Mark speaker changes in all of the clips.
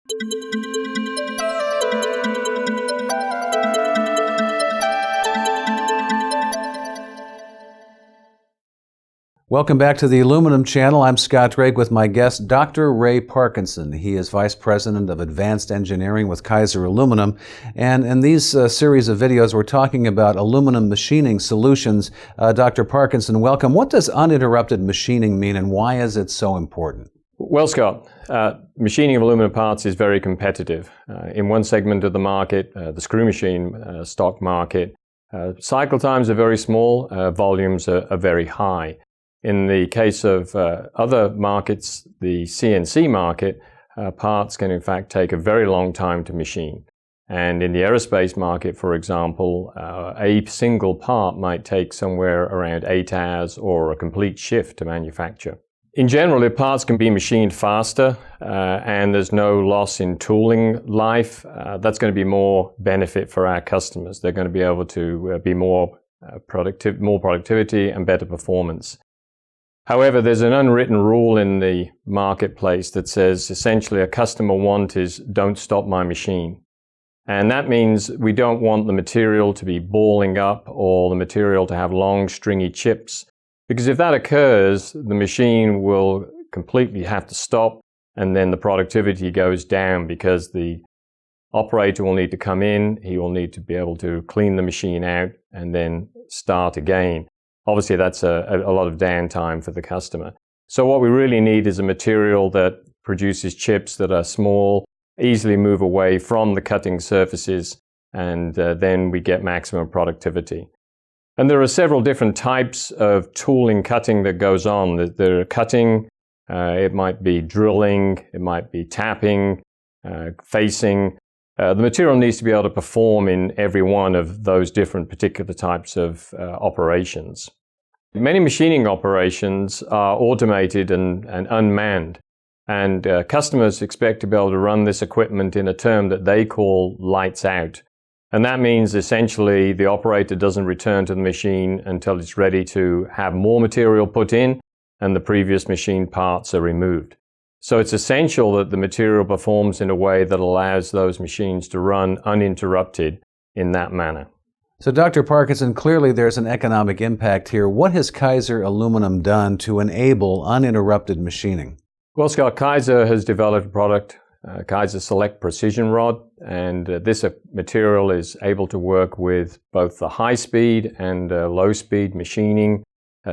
Speaker 1: Welcome back to the Aluminum Channel. I'm Scott Drake with my guest, Dr. Ray Parkinson. He is Vice President of Advanced Engineering with Kaiser Aluminum. And in these series of videos, we're talking about aluminum machining solutions. Dr. Parkinson, welcome. What does uninterrupted machining mean, and why is it so important?
Speaker 2: Well, Scott, machining of aluminum parts is very competitive. In one segment of the market, the screw machine stock market, cycle times are very small, volumes are very high. In the case of other markets, the CNC market, parts can in fact take a very long time to machine. And in the aerospace market, for example, a single part might take somewhere around 8 hours or a complete shift to manufacture. In general, if parts can be machined faster and there's no loss in tooling life, that's going to be more benefit for our customers. They're going to be able to be more productivity and better performance. However, there's an unwritten rule in the marketplace that says essentially a customer want is don't stop my machine. And that means we don't want the material to be balling up or the material to have long stringy chips. Because if that occurs, the machine will completely have to stop and then the productivity goes down because the operator will need to come in, he will need to be able to clean the machine out and then start again. Obviously, that's a lot of downtime for the customer. So what we really need is a material that produces chips that are small, easily move away from the cutting surfaces, and then we get maximum productivity. And there are several different types of tooling cutting that goes on. There are cutting, it might be drilling, it might be tapping, facing. The material needs to be able to perform in every one of those different particular types of operations. Many machining operations are automated and unmanned, and customers expect to be able to run this equipment in a term that they call lights out. And that means essentially the operator doesn't return to the machine until it's ready to have more material put in and the previous machine parts are removed. So it's essential that the material performs in a way that allows those machines to run uninterrupted in that manner.
Speaker 1: So, Dr. Parkinson, clearly there's an economic impact here. What has Kaiser Aluminum done to enable uninterrupted machining?
Speaker 2: Well, Scott, Kaiser has developed a product, Kaiser Select Precision Rod, and this material is able to work with both the high-speed and low-speed machining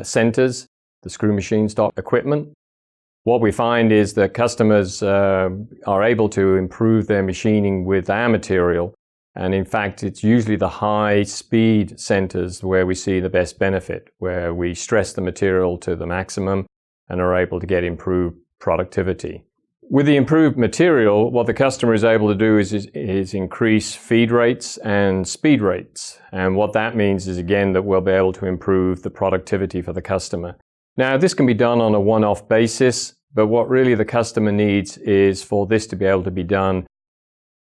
Speaker 2: centers, the screw machine stock equipment. What we find is that customers are able to improve their machining with our material, and in fact it's usually the high-speed centers where we see the best benefit, where we stress the material to the maximum and are able to get improved productivity. With the improved material, what the customer is able to do is increase feed rates and speed rates, and what that means is again that we'll be able to improve the productivity for the customer. Now, this can be done on a one-off basis, but what really the customer needs is for this to be able to be done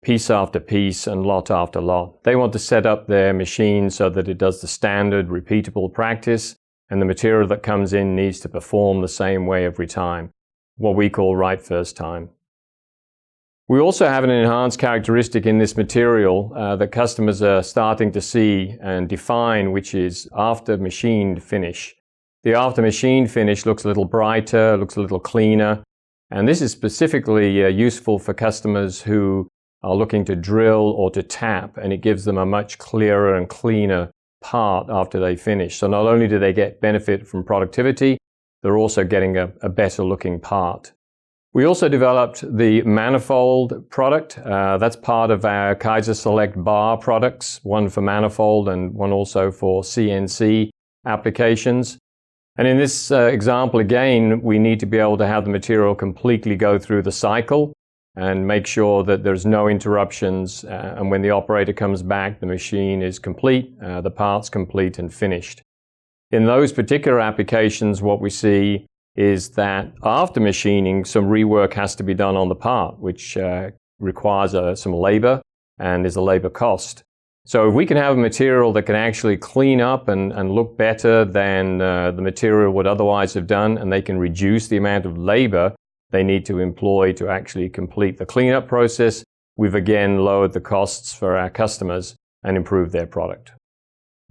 Speaker 2: piece after piece and lot after lot. They want to set up their machine so that it does the standard repeatable practice, and the material that comes in needs to perform the same way every time, what we call right first time. We also have an enhanced characteristic in this material that customers are starting to see and define, which is after machined finish. The after machine finish looks a little brighter, looks a little cleaner, and this is specifically useful for customers who are looking to drill or to tap, and it gives them a much clearer and cleaner part after they finish. So not only do they get benefit from productivity, they're also getting a better looking part. We also developed the manifold product. That's part of our Kaiser Select bar products, one for manifold and one also for CNC applications. And in this example, again, we need to be able to have the material completely go through the cycle and make sure that there's no interruptions. And when the operator comes back, the machine is complete, the part's complete and finished. In those particular applications, what we see is that after machining, some rework has to be done on the part, which requires some labor and is a labor cost. So if we can have a material that can actually clean up and look better than the material would otherwise have done, and they can reduce the amount of labor they need to employ to actually complete the cleanup process, we've again lowered the costs for our customers and improved their product.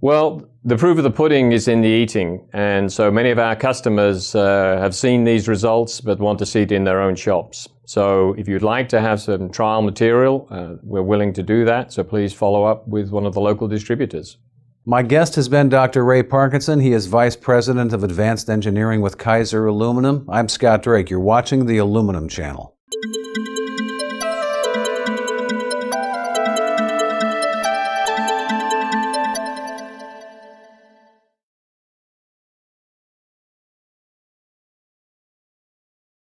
Speaker 2: Well, the proof of the pudding is in the eating, and so many of our customers have seen these results but want to see it in their own shops. So if you'd like to have some trial material, we're willing to do that, so please follow up with one of the local distributors.
Speaker 1: My guest has been Dr. Ray Parkinson. He is Vice President of Advanced Engineering with Kaiser Aluminum. I'm Scott Drake. You're watching the Aluminum Channel.